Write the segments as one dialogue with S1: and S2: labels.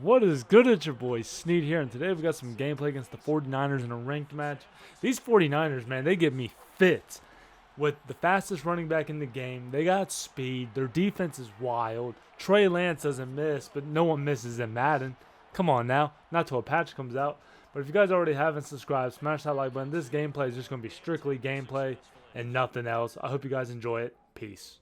S1: What is good? It's your boy Sneed here, and today we've got some gameplay against the 49ers in a ranked match. These 49ers, man, they give me fits. With the fastest running back in the game, they got speed, their defense is wild. Trey Lance doesn't miss, but no one misses in Madden. Come on now, not till a patch comes out. But if you guys already haven't subscribed, smash that like button. This gameplay is just going to be strictly gameplay and nothing else. I hope you guys enjoy it. Peace.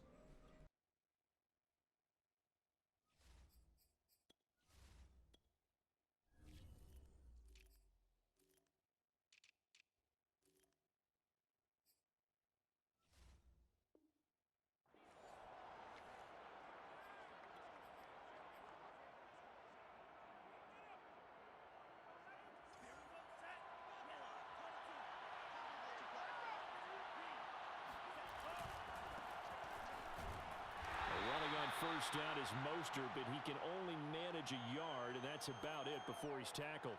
S2: First down is Mostert, but he can only manage a yard, and that's about it before he's tackled.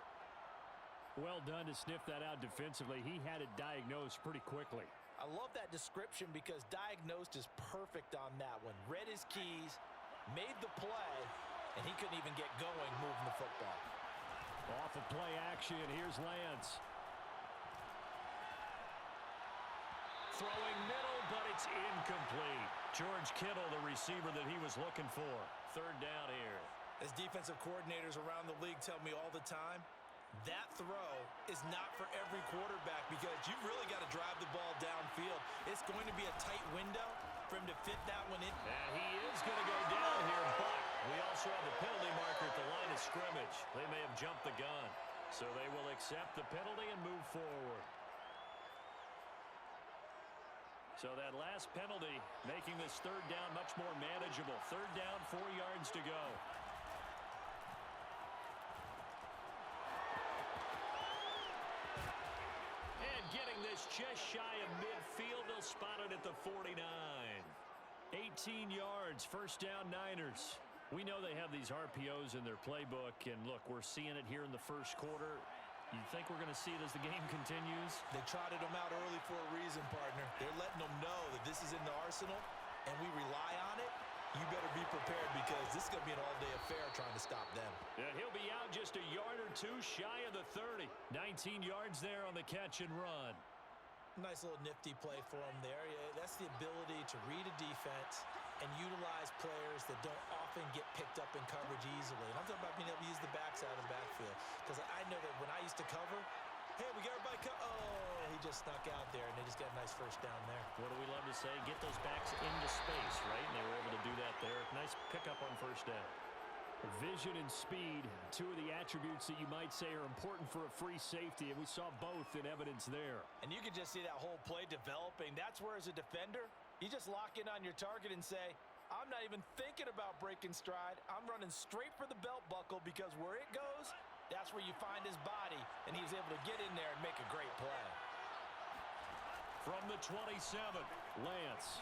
S2: Well done to sniff that out defensively. He had it diagnosed pretty quickly.
S3: I love that description because diagnosed is perfect on that one. Read his keys, made the play, and he couldn't even get going moving the football.
S2: Off of play action, here's Lance. Throwing middle, but it's incomplete. George Kittle, the receiver that he was looking for. Third down here.
S3: As defensive coordinators around the league tell me all the time, that throw is not for every quarterback because you've really got to drive the ball downfield. It's going to be a tight window for him to fit that one in.
S2: And he is going to go down here, but we also have the penalty marker at the line of scrimmage. They may have jumped the gun, so they will accept the penalty and move forward. So that last penalty making this third down much more manageable. Third down, 4 yards to go. And getting this just shy of midfield, they'll spot it at the 49. 18 yards, first down Niners. We know they have these RPOs in their playbook, and look, we're seeing it here in the first quarter. You think we're going to see it as the game continues?
S3: They trotted them out early for a reason, partner. They're letting them know that this is in the arsenal, and we rely on it. You better be prepared because this is going to be an all-day affair trying to stop them.
S2: And he'll be out just a yard or two shy of the 30. 19 yards there on the catch and run.
S3: Nice little nifty play for him there. Yeah, that's the ability to read a defense and utilize players that don't often get picked up in coverage easily. And I'm talking about being able to use the backside of the backfield. Because I know that when I used to cover, hey, we got everybody oh, he just snuck out there, and they just got a nice first down there.
S2: What do we love to say? Get those backs into space, right? And they were able to do that there. Nice pickup on first down. Vision and speed, two of the attributes that you might say are important for a free safety, and we saw both in evidence there.
S3: And you can just see that whole play developing. That's where, as a defender, you just lock in on your target and say, I'm not even thinking about breaking stride. I'm running straight for the belt buckle because where it goes, that's where you find his body, and he was able to get in there and make a great play.
S2: From the 27, Lance.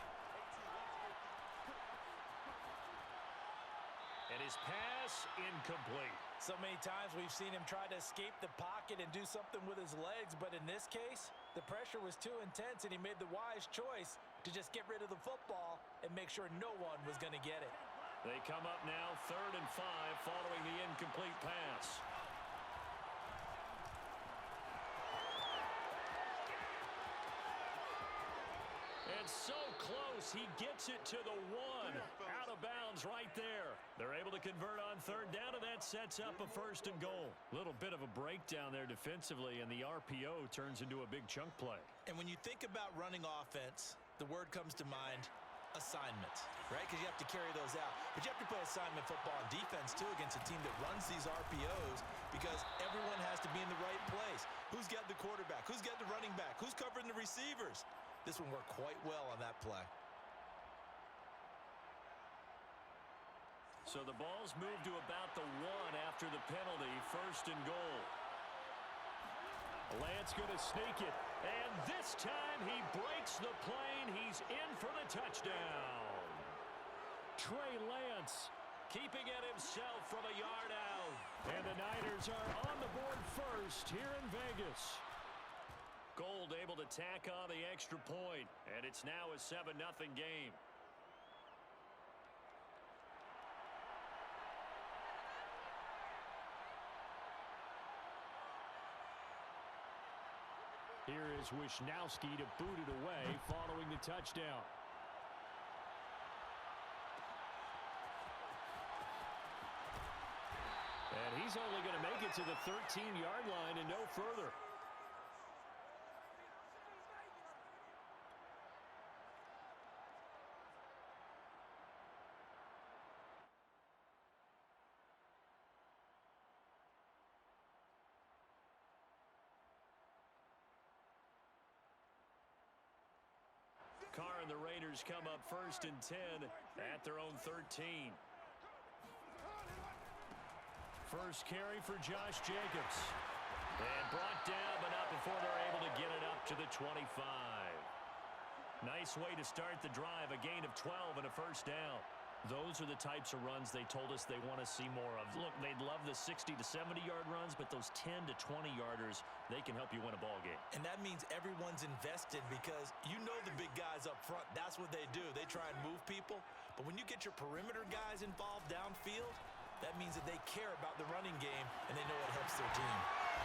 S2: And his pass incomplete.
S3: So many times we've seen him try to escape the pocket and do something with his legs, but in this case, the pressure was too intense, and he made the wise choice to just get rid of the football and make sure no one was going to get it.
S2: They come up now 3rd and 5 following the incomplete pass. And so close, he gets it to the 1. Out of bounds right there. They're able to convert on 3rd down, and that sets up a 1st and goal. Little bit of a breakdown there defensively, and the RPO turns into a big chunk play.
S3: And when you think about running offense, the word comes to mind, assignments, right? Because you have to carry those out. But you have to play assignment football on defense, too, against a team that runs these RPOs because everyone has to be in the right place. Who's got the quarterback? Who's got the running back? Who's covering the receivers? This one worked quite well on that play.
S2: So the ball's moved to about the 1 after the penalty. 1st and goal. Lance going to sneak it. And this time he breaks the plane. He's in for the touchdown. Trey Lance keeping it himself from a yard out. And the Niners are on the board first here in Vegas. Gold able to tack on the extra point. And it's now a 7-0 game. Here is Wisnowski to boot it away following the touchdown. And he's only going to make it to the 13-yard line and no further. Carr and the Raiders come up 1st and 10 at their own 13. First carry for Josh Jacobs. And brought down, but not before they're able to get it up to the 25. Nice way to start the drive, a gain of 12 and a first down. Those are the types of runs they told us they want to see more of. Look, they'd love the 60 to 70-yard runs, but those 10 to 20-yarders, they can help you win a ball game. And that means everyone's invested because you know the big guys up front. That's what they do. They try and move people. But when you get your perimeter guys involved downfield, that means that they care about the running game and they know it helps their team.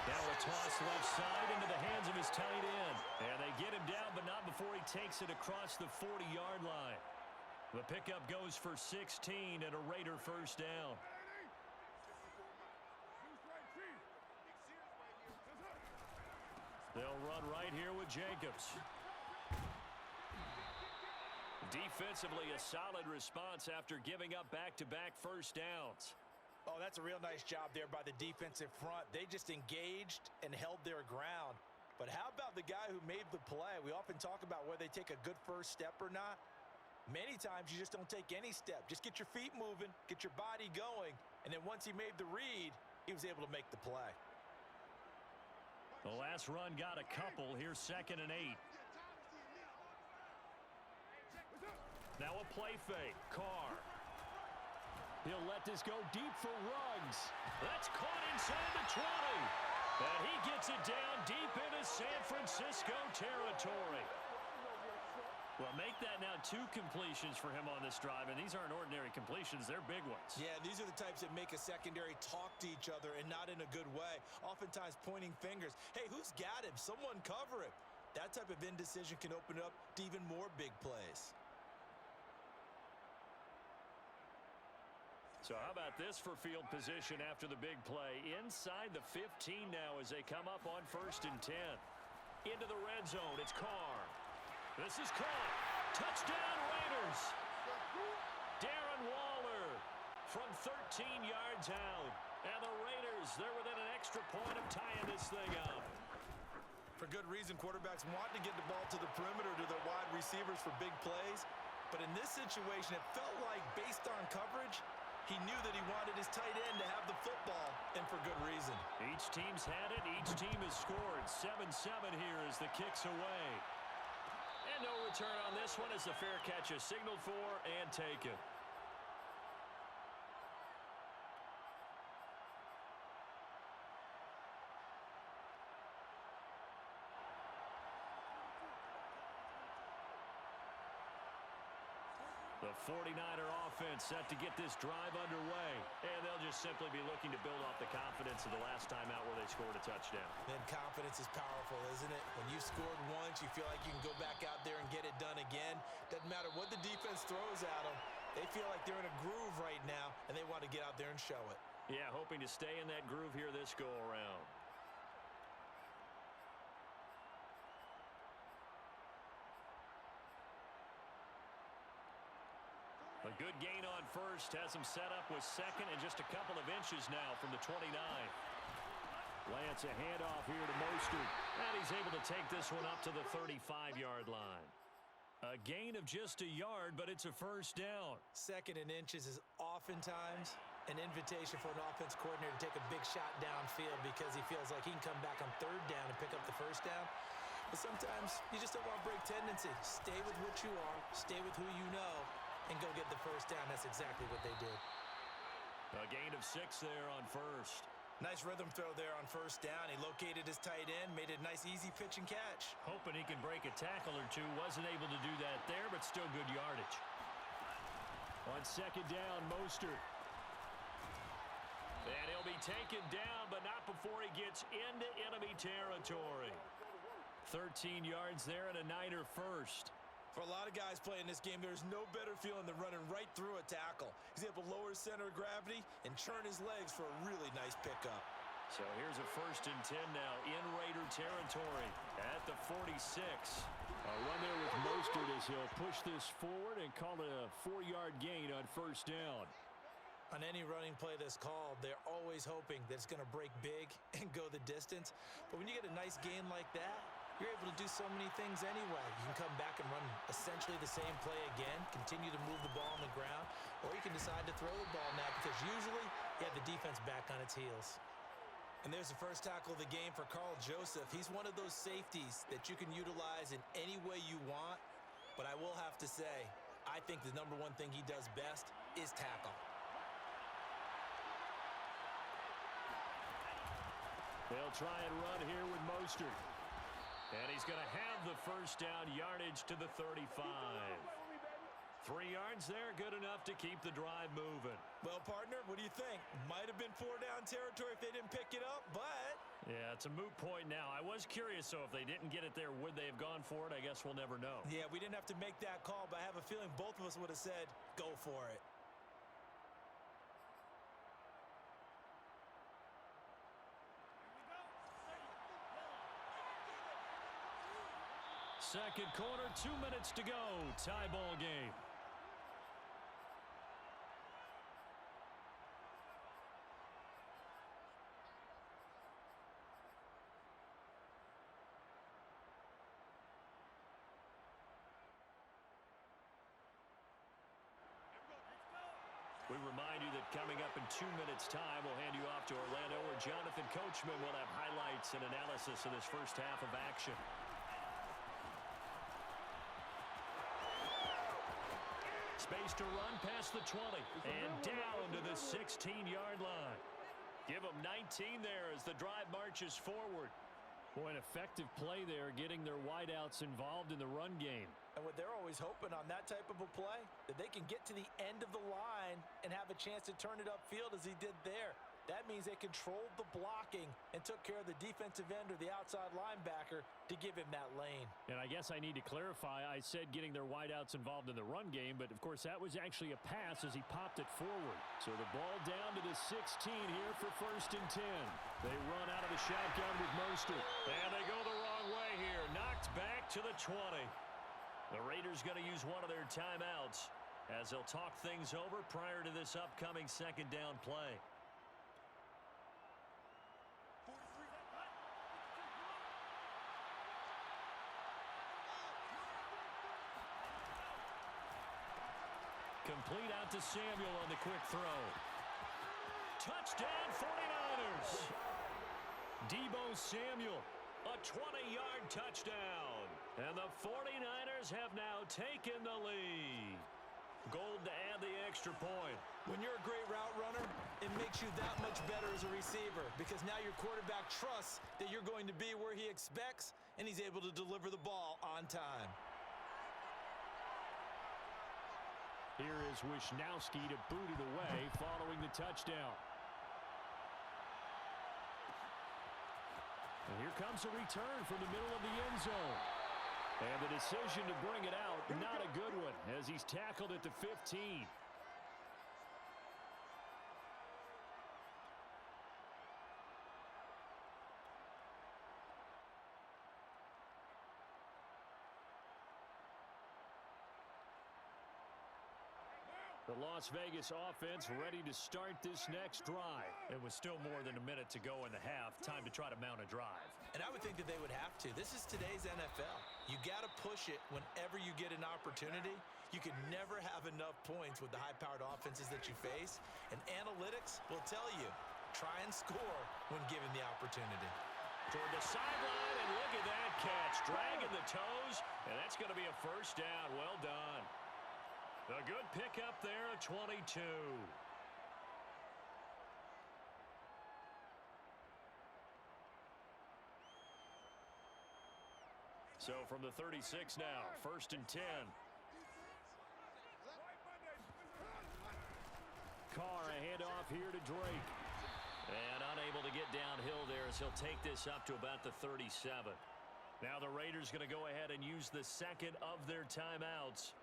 S2: Now a toss left side into the hands of his tight end. And they get him down, but not before he takes it across the 40-yard line. The pickup goes for 16 and a Raider first down. They'll run right here with Jacobs. Defensively, a solid response after giving up back-to-back first downs.
S3: Oh, that's a real nice job there by the defensive front. They just engaged and held their ground. But how about the guy who made the play? We often talk about whether they take a good first step or not. Many times you just don't take any step. Just get your feet moving, get your body going, and then once he made the read, he was able to make the play.
S2: The last run got a couple. Here's 2nd and 8. Now a play fake. Carr. He'll let this go deep for Ruggs. That's caught inside the 20. And he gets it down deep into San Francisco territory. Well, make that now 2 completions for him on this drive, and these aren't ordinary completions. They're big ones.
S3: Yeah, these are the types that make a secondary talk to each other and not in a good way, oftentimes pointing fingers. Hey, who's got him? Someone cover him. That type of indecision can open up to even more big plays.
S2: So how about this for field position after the big play? Inside the 15 now as they come up on 1st and 10. Into the red zone, it's Carr. This is caught. Touchdown, Raiders. Darren Waller from 13 yards out. And the Raiders, they're within an extra point of tying this thing up.
S3: For good reason, quarterbacks want to get the ball to the perimeter to their wide receivers for big plays. But in this situation, it felt like based on coverage, he knew that he wanted his tight end to have the football, and for good reason.
S2: Each team's had it. Each team has scored. 7-7 here as the kick's away. And no return on this one as the fair catch is signaled for and taken. The 49er offense set to get this drive underway. And they'll just simply be looking to build off the confidence of the last time out where they scored a touchdown.
S3: Then confidence is powerful, isn't it? When you've scored once, you feel like you can go back out there and get it done again. Doesn't matter what the defense throws at them. They feel like they're in a groove right now, and they want to get out there and show it.
S2: Yeah, hoping to stay in that groove here this go-around. A good gain on first has him set up with 2nd and just a couple of inches now from the 29. Lance a handoff here to Mostert. And he's able to take this one up to the 35-yard line. A gain of just a yard, but it's a first down.
S3: 2nd and inches is oftentimes an invitation for an offense coordinator to take a big shot downfield because he feels like he can come back on 3rd down and pick up the first down. But sometimes you just don't want to break tendency. Stay with what you are. Stay with who you know. And go get the first down. That's exactly what they did.
S2: A gain of 6 there on first.
S3: Nice rhythm throw there on first down. He located his tight end, made a nice easy pitch and catch.
S2: Hoping he can break a tackle or two. Wasn't able to do that there, but still good yardage. On 2nd down, Mostert. And he'll be taken down, but not before he gets into enemy territory. 13 yards there and a Niner first.
S3: For a lot of guys playing this game, there's no better feeling than running right through a tackle. He's able to lower his center of gravity and churn his legs for a really nice pickup.
S2: So here's a 1st and 10 now in Raider territory at the 46. A run there with Mostert as he'll push this forward and call it a 4-yard gain on 1st down.
S3: On any running play that's called, they're always hoping that it's going to break big and go the distance. But when you get a nice gain like that, you're able to do so many things anyway. You can come back and run essentially the same play again, continue to move the ball on the ground, or you can decide to throw the ball now because usually you have the defense back on its heels. And there's the first tackle of the game for Carl Joseph. He's one of those safeties that you can utilize in any way you want. But I will have to say, I think the number one thing he does best is tackle.
S2: They'll try and run here with Mostert. And he's going to have the 1st down yardage to the 35. 3 yards there, good enough to keep the drive moving.
S3: Well, partner, what do you think? Might have been 4-down territory if they didn't pick it up, but...
S2: Yeah, it's a moot point now. I was curious, so if they didn't get it there, would they have gone for it? I guess we'll never know.
S3: Yeah, we didn't have to make that call, but I have a feeling both of us would have said, go for it.
S2: Second quarter, 2 minutes to go. Tie ball game. We remind you that coming up in 2 minutes' time, we'll hand you off to Orlando, where Jonathan Coachman will have highlights and analysis of this first half of action. Space to run past the 20 and down to the 16-yard line. Give them 19 there as the drive marches forward. Boy, an effective play there, getting their wideouts involved in the run game.
S3: And what they're always hoping on that type of a play, that they can get to the end of the line and have a chance to turn it upfield as he did there. That means they controlled the blocking and took care of the defensive end or the outside linebacker to give him that lane.
S2: And I guess I need to clarify, I said getting their wideouts involved in the run game, but of course that was actually a pass as he popped it forward. So the ball down to the 16 here for 1st and 10. They run out of the shotgun with Mostert. And they go the wrong way here. Knocked back to the 20. The Raiders going to use one of their timeouts as they'll talk things over prior to this upcoming 2nd down play. Complete out to Samuel on the quick throw. Touchdown 49ers. Deebo Samuel, a 20-yard touchdown. And the 49ers have now taken the lead. Gold to add the extra point.
S3: When you're a great route runner, it makes you that much better as a receiver because now your quarterback trusts that you're going to be where he expects and he's able to deliver the ball on time.
S2: Here is Wisnowski to boot it away following the touchdown. And here comes a return from the middle of the end zone. And the decision to bring it out, not a good one, as he's tackled at the 15. The Las Vegas offense ready to start this next drive. It was still more than a minute to go in the half. Time to try to mount a drive.
S3: And I would think that they would have to. This is today's NFL. You got to push it whenever you get an opportunity. You can never have enough points with the high-powered offenses that you face. And analytics will tell you, try and score when given the opportunity.
S2: Toward the sideline, and look at that catch. Dragging the toes, and that's going to be a 1st down. Well done. A good pickup there at 22. So from the 36 now, 1st and 10. Carr, a handoff here to Drake. And unable to get downhill there as he'll take this up to about the 37. Now the Raiders going to go ahead and use the second of their timeouts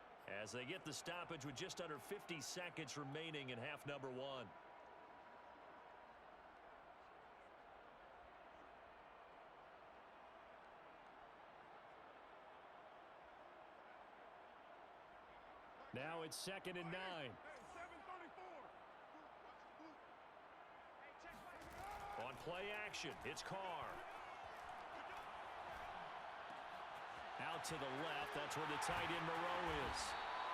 S2: as they get the stoppage with just under 50 seconds remaining in half number one. Now it's 2nd and 9. On play action, it's Carr. Out to the left, that's where the tight end Moreau is.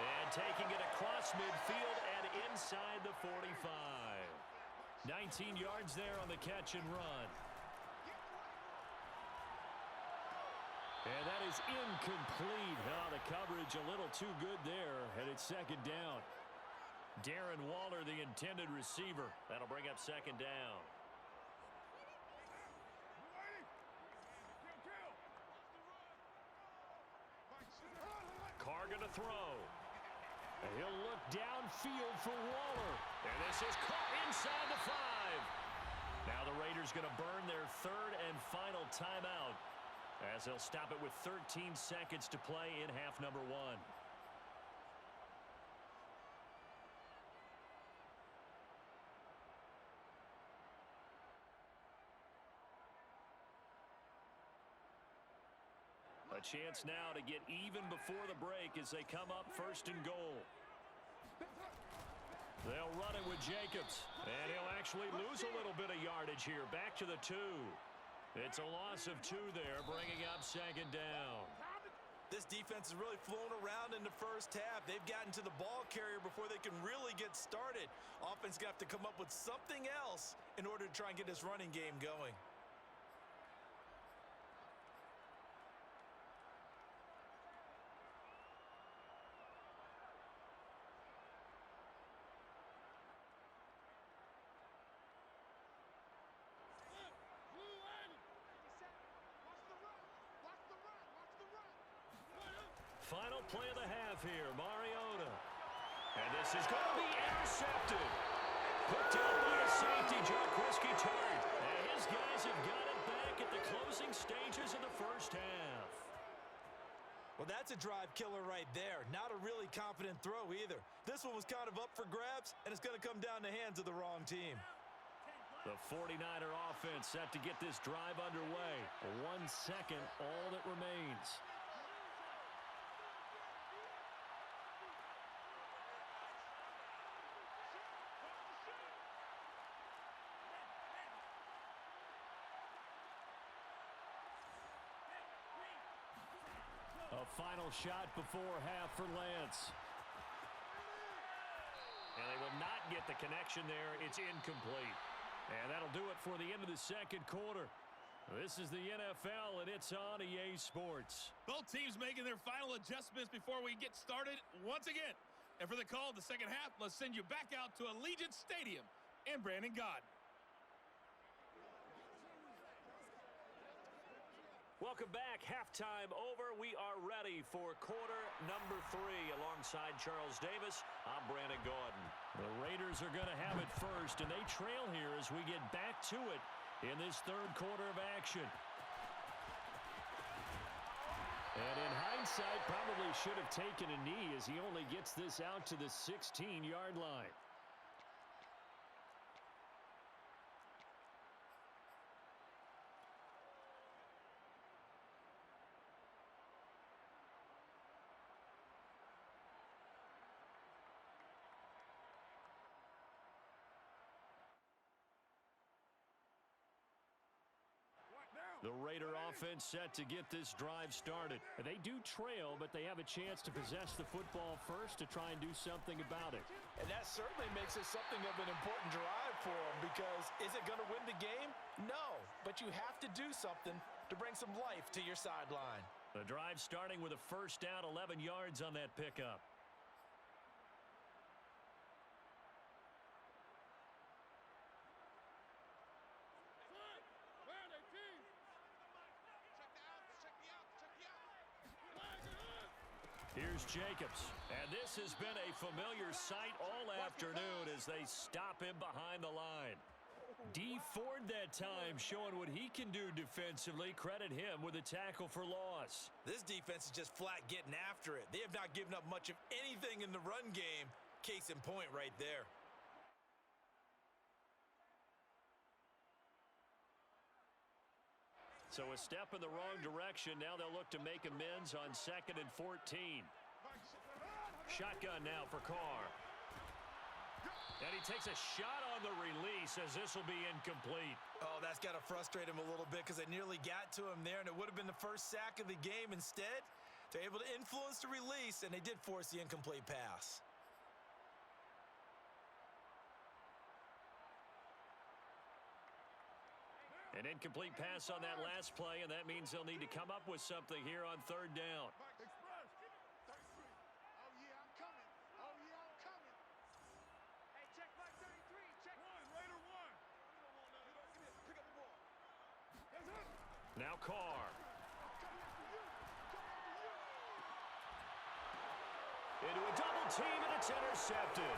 S2: And taking it across midfield and inside the 45. 19 yards there on the catch and run. And that is incomplete. Oh, the coverage a little too good there, and it's 2nd down. Darren Waller, the intended receiver. That'll bring up 2nd down. Carr going to throw. And he'll look downfield for Waller. And this is caught inside the 5. Now the Raiders going to burn their 3rd and final timeout as they'll stop it with 13 seconds to play in half number one. A chance now to get even before the break as they come up 1st and goal. They'll run it with Jacobs, and he'll actually lose a little bit of yardage here. Back to the 2. It's a loss of 2 there, bringing up 2nd down.
S3: This defense has really flown around in the first half. They've gotten to the ball carrier before they can really get started. Offense got to come up with something else in order to try and get this running game going.
S2: Final play of the half here, Mariota. And this is going to be intercepted. Put down by a safety, Jaquiski Tartt. And his guys have got it back at the closing stages of the first half.
S3: Well, that's a drive killer right there. Not a really confident throw either. This one was kind of up for grabs, and it's going to come down the hands of the wrong team.
S2: The 49er offense set to get this drive underway. 1 second, all that remains. A final shot before half for Lance. And they will not get the connection there. It's incomplete. And that'll do it for the end of the second quarter. This is the NFL, and it's on EA Sports.
S4: Both teams making their final adjustments before we get started once again. And for the call of the second half, let's send you back out to Allegiant Stadium and Brandon Gaudin.
S2: Welcome back. Halftime over. We are ready for quarter number 3. Alongside Charles Davis, I'm Brandon Gaudin. The Raiders are going to have it first, and they trail here as we get back to it in this third quarter of action. And in hindsight, probably should have taken a knee as he only gets this out to the 16-yard line. The Raider offense set to get this drive started. They do trail, but they have a chance to possess the football first to try and do something about it.
S3: And that certainly makes it something of an important drive for them, because is it going to win the game? No, but you have to do something to bring some life to your sideline.
S2: The drive starting with a first down, 11 yards on that pickup. Here's Jacobs, and this has been a familiar sight all afternoon as they stop him behind the line. D Ford that time, showing what he can do defensively. Credit him with a tackle for loss.
S3: This defense is just flat getting after it. They have not given up much of anything in the run game. Case in point right there.
S2: So a step in the wrong direction. Now they'll look to make amends on 2nd and 14. Shotgun now for Carr. And he takes a shot on the release as this will be incomplete.
S3: Oh, that's got to frustrate him a little bit because they nearly got to him there, and it would have been the first sack of the game. Instead, they're able to influence the release, and they did force the incomplete pass.
S2: An incomplete pass on that last play, and that means they'll need to come up with something here on 3rd down. Now Carr. Into a double team, and it's intercepted.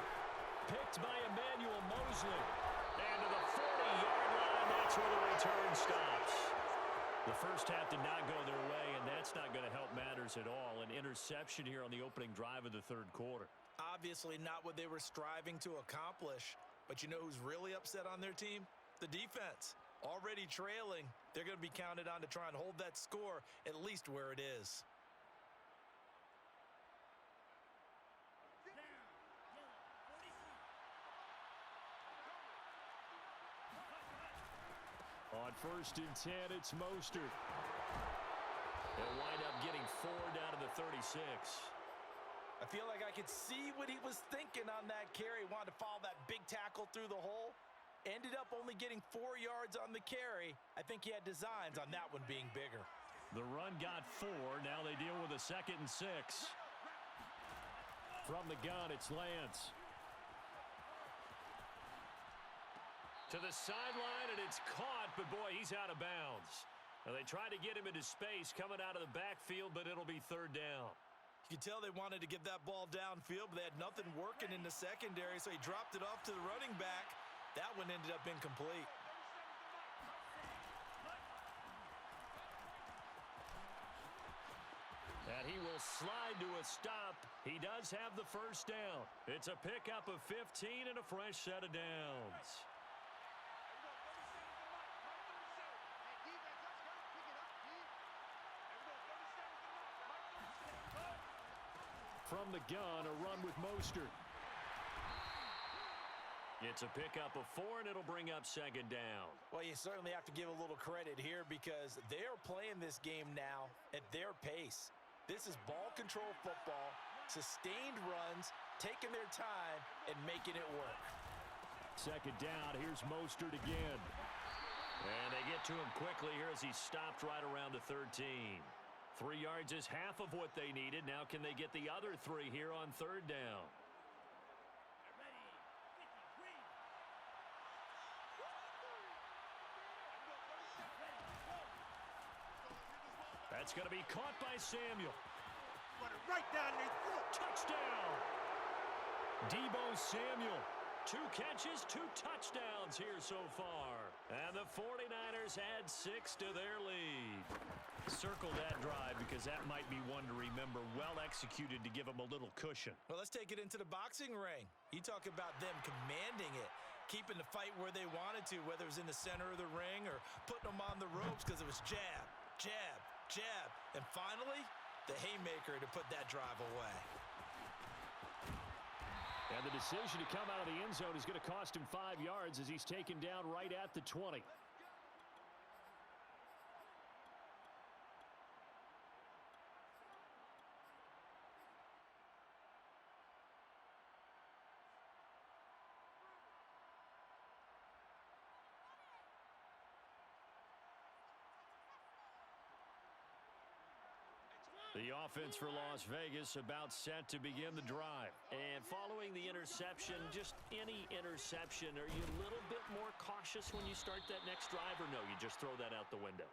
S2: Picked by Emmanuel Mosley. And to the 40-yard line, that's where the return stops. The first half did not go their way, and that's not going to help matters at all. An interception here on the opening drive of the 3rd quarter.
S3: Obviously not what they were striving to accomplish. But you know who's really upset on their team? The defense. Already trailing, they're going to be counted on to try and hold that score at least where it is.
S2: On 1st and 10, it's Mostert. They'll wind up getting 4 down to the 36.
S3: I feel like I could see what he was thinking on that carry. Wanted to follow that big tackle through the hole. Ended up only getting 4 yards on the carry. I think he had designs on that one being bigger.
S2: The run got 4. Now they deal with a 2nd and 6. From the gun, it's Lance. To the sideline, and it's caught, but boy, he's out of bounds. Now they tried to get him into space coming out of the backfield, but it'll be 3rd down.
S3: You could tell they wanted to get that ball downfield, but they had nothing working in the secondary, so he dropped it off to the running back. That one ended up incomplete.
S2: And he will slide to a stop. He does have the 1st down. It's a pickup of 15 and a fresh set of downs. From the gun, a run with Mostert. It's a pickup of 4, and it'll bring up 2nd down.
S3: Well, you certainly have to give a little credit here because they're playing this game now at their pace. This is ball control football, sustained runs, taking their time, and making it work.
S2: 2nd down, here's Mostert again. And they get to him quickly here as he stopped right around the 13. 3 yards is half of what they needed. Now can they get the other 3 here on 3rd down? That's going to be caught by Samuel.
S5: Right down their throat.
S2: Touchdown! Deebo Samuel. 2 catches, 2 touchdowns here so far. And the 49ers add 6 to their lead. Circle that drive because that might be one to remember. Well executed to give them a little cushion.
S3: Well, let's take it into the boxing ring. You talk about them commanding it, keeping the fight where they wanted to, whether it was in the center of the ring or putting them on the ropes because it was jab, jab, jab. And finally, the haymaker to put that drive away.
S2: And the decision to come out of the end zone is going to cost him 5 yards as he's taken down right at the 20. The offense for Las Vegas about set to begin the drive. And following the interception, just any interception, are you a little bit more cautious when you start that next drive, or no, you just throw that out the window?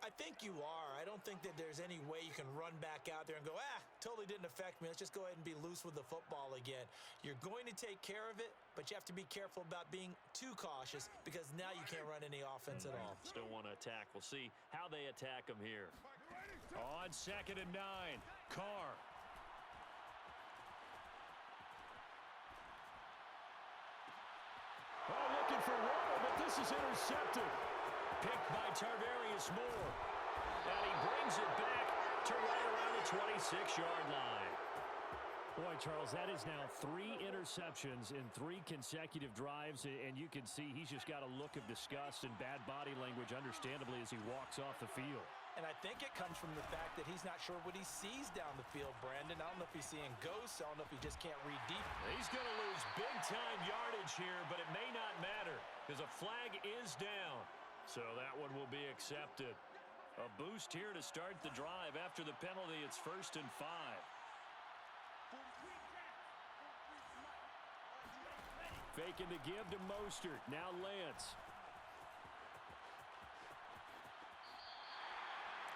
S3: I think you are. I don't think that there's any way you can run back out there and go, totally didn't affect me. Let's just go ahead and be loose with the football again. You're going to take care of it, but you have to be careful about being too cautious because now you can't run any offense at all.
S2: Still want to attack. We'll see how they attack him here. On 2nd and 9, Carr. Oh, looking for water, but this is intercepted. Picked by Tarvarius Moore. And he brings it back to right around the 26-yard line.
S6: Boy, Charles, that is now 3 interceptions in 3 consecutive drives, and you can see he's just got a look of disgust and bad body language, understandably, as he walks off the field.
S3: And I think it comes from the fact that he's not sure what he sees down the field, Brandon. I don't know if he's seeing ghosts. I don't know if he just can't read deep.
S2: He's going to lose big-time yardage here, but it may not matter because a flag is down. So that one will be accepted. A boost here to start the drive. After the penalty, it's 1st and 5.
S6: Faking to give to Mostert. Now Lance.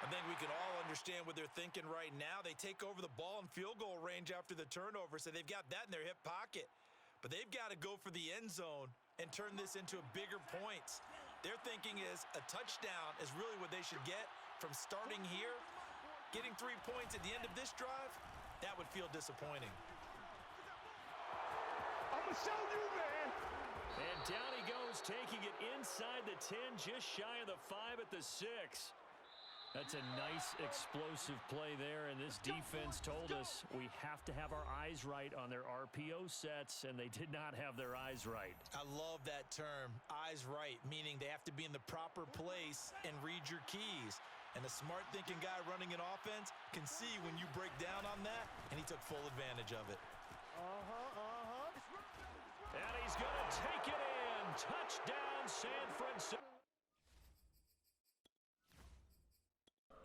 S3: I think we can all understand what they're thinking right now. They take over the ball in field goal range after the turnover, so they've got that in their hip pocket. But they've got to go for the end zone and turn this into bigger points. Their thinking is a touchdown is really what they should get from starting here. Getting 3 points at the end of this drive, that would feel disappointing.
S5: I'm going to show you, man.
S2: And down he goes, taking it inside the 10, just shy of the 5 at the 6.
S6: That's a nice explosive play there, and this defense told us we have to have our eyes right on their RPO sets, and they did not have their eyes right.
S3: I love that term, eyes right, meaning they have to be in the proper place and read your keys. And a smart thinking guy running an offense can see when you break down on that, and he took full advantage of it.
S2: And he's going to take it in. Touchdown, San Francisco.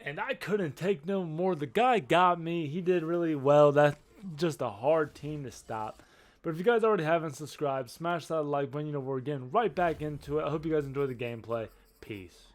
S1: And I couldn't take no more. The guy got me. He did really well. That's just a hard team to stop. But if you guys already haven't subscribed, smash that like button. We're getting right back into it. I hope you guys enjoy the gameplay. Peace.